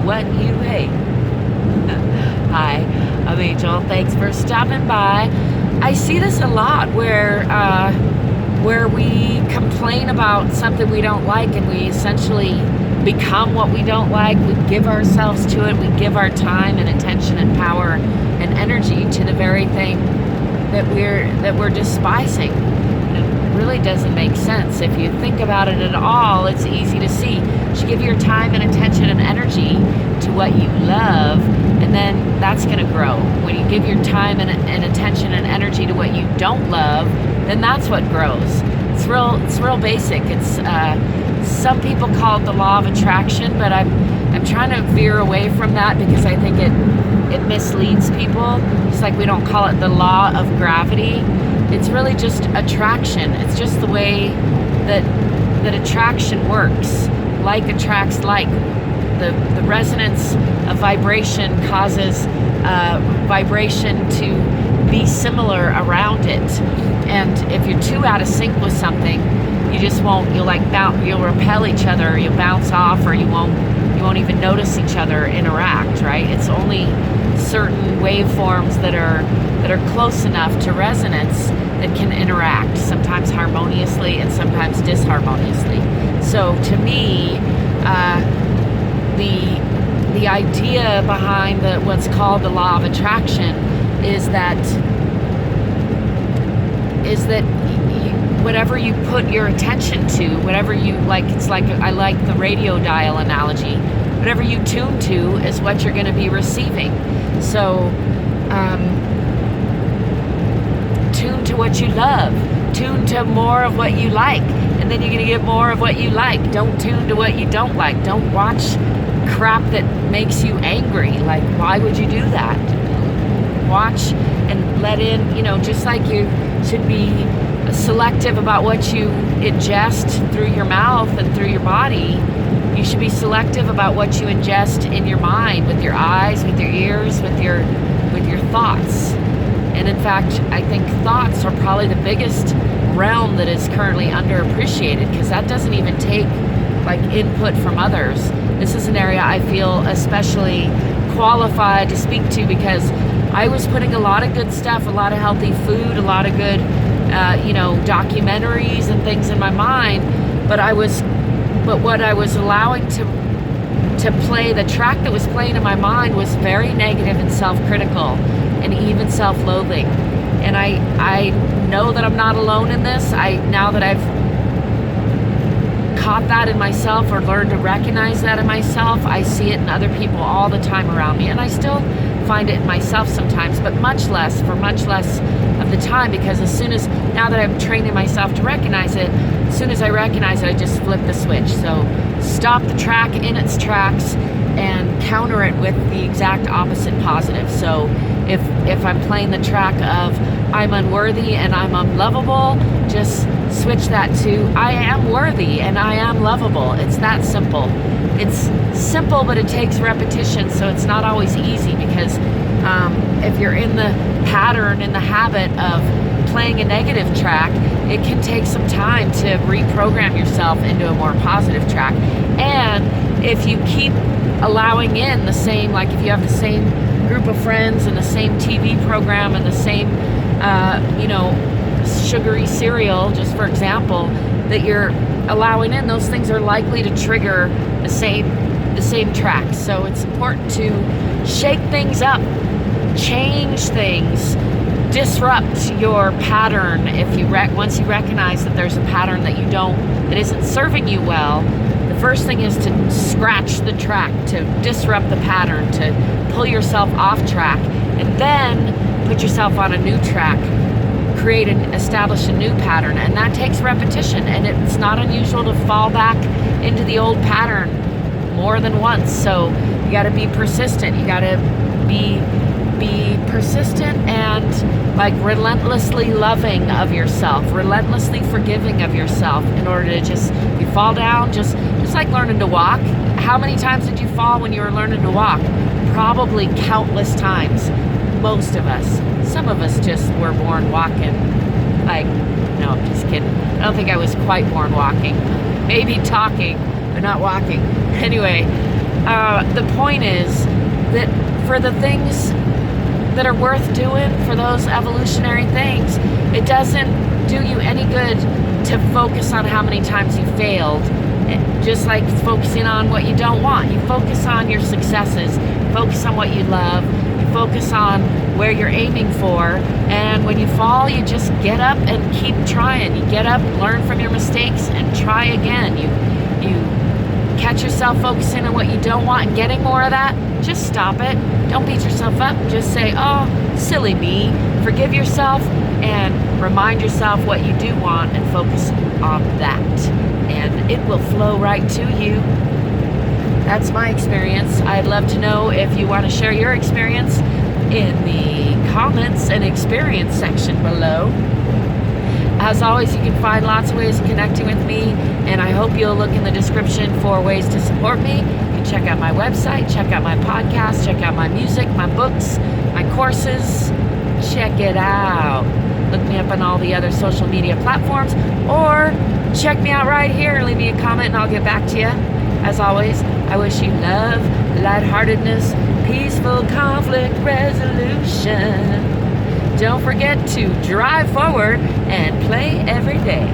what you hate. Hi, I'm Angel. Thanks for stopping by. I see this a lot where we complain about something we don't like and we essentially become what we don't like. We give ourselves to it. We give our time and attention and power and energy to the very thing that we're despising. And it really doesn't make sense. If you think about it at all, it's easy to see. You should give your time and attention and energy to what you love, and then that's going to grow. When you give your time and attention and energy to what you don't love, then that's what grows. It's real basic. It's some people call it the law of attraction, but I'm trying to veer away from that because I think it misleads people. Just like we don't call it the law of gravity. It's really just attraction. It's just the way that attraction works. Like attracts like. The resonance of vibration causes vibration to be similar around it. And if you're too out of sync with something, you just won't. You'll repel each other. You'll bounce off, or you won't even notice each other interact. Right? It's only certain waveforms that are close enough to resonance that can interact. Sometimes harmoniously and sometimes disharmoniously. So to me, the idea behind what's called the law of attraction is that whatever you put your attention to, whatever you like, it's like, I like the radio dial analogy. Whatever you tune to is what you're going to be receiving. So tune to what you love. Tune to more of what you like, and then you're going to get more of what you like. Don't tune to what you don't like. Don't watch crap that makes you angry. Like, why would you do that? Watch and let in, just like you should be selective about what you ingest through your mouth and through your body. You should be selective about what you ingest in your mind, with your eyes, with your ears, with your thoughts. And in fact, I think thoughts are probably the biggest realm that is currently underappreciated, because that doesn't even take input from others. This is an area I feel especially qualified to speak to, because I was putting a lot of good stuff, a lot of healthy food, a lot of good, documentaries and things in my mind, but what I was allowing to play, the track that was playing in my mind was very negative and self-critical and even self-loathing. And I know that I'm not alone in this. Now that I've caught that in myself, or learned to recognize that in myself, I see it in other people all the time around me. And I still find it in myself sometimes, but much less of the time, because now that I'm training myself to recognize it, as soon as I recognize it, I just flip the switch. So stop the track in its tracks and counter it with the exact opposite positive. So if I'm playing the track of I'm unworthy and I'm unlovable, just switch that to I am worthy and I am lovable. It's that simple. It's simple, but it takes repetition, so it's not always easy, because if you're in the pattern, in the habit of playing a negative track, it can take some time to reprogram yourself into a more positive track. And if you keep allowing in the same, like if you have the same group of friends and the same TV program and the same, sugary cereal, just for example, that you're allowing in, those things are likely to trigger the same track. So it's important to shake things up, change things, disrupt your pattern. Once you recognize that there's a pattern that isn't serving you well, the first thing is to scratch the track, to disrupt the pattern, to pull yourself off track, and then put yourself on a new track, establish a new pattern. And that takes repetition, and it's not unusual to fall back into the old pattern more than once. So you got to be persistent. You got to be persistent and relentlessly loving of yourself, relentlessly forgiving of yourself, in order to if you fall down, just like learning to walk. How many times did you fall when you were learning to walk? Probably countless times. Most of us. Some of us just were born walking. No, I'm just kidding. I don't think I was quite born walking. Maybe talking, but not walking. Anyway, the point is that for the things that are worth doing, for those evolutionary things, it doesn't do you any good to focus on how many times you failed. Just like focusing on what you don't want. You focus on your successes, focus on what you love, you focus on where you're aiming for, and when you fall, you just get up and keep trying. You get up, learn from your mistakes, and try again. You catch yourself focusing on what you don't want and getting more of that, just stop it. Don't beat yourself up. Just say, oh, silly me. Forgive yourself and remind yourself what you do want and focus on that. And it will flow right to you. That's my experience. I'd love to know if you want to share your experience in the comments and experience section below. As always, you can find lots of ways of connecting with me, and I hope you'll look in the description for ways to support me. You can check out my website, check out my podcast, check out my music, my books, my courses. Check it out. Look me up on all the other social media platforms, or check me out right here. Leave me a comment and I'll get back to you. As always, I wish you love, lightheartedness, peaceful conflict resolution. Don't forget to drive forward and play every day.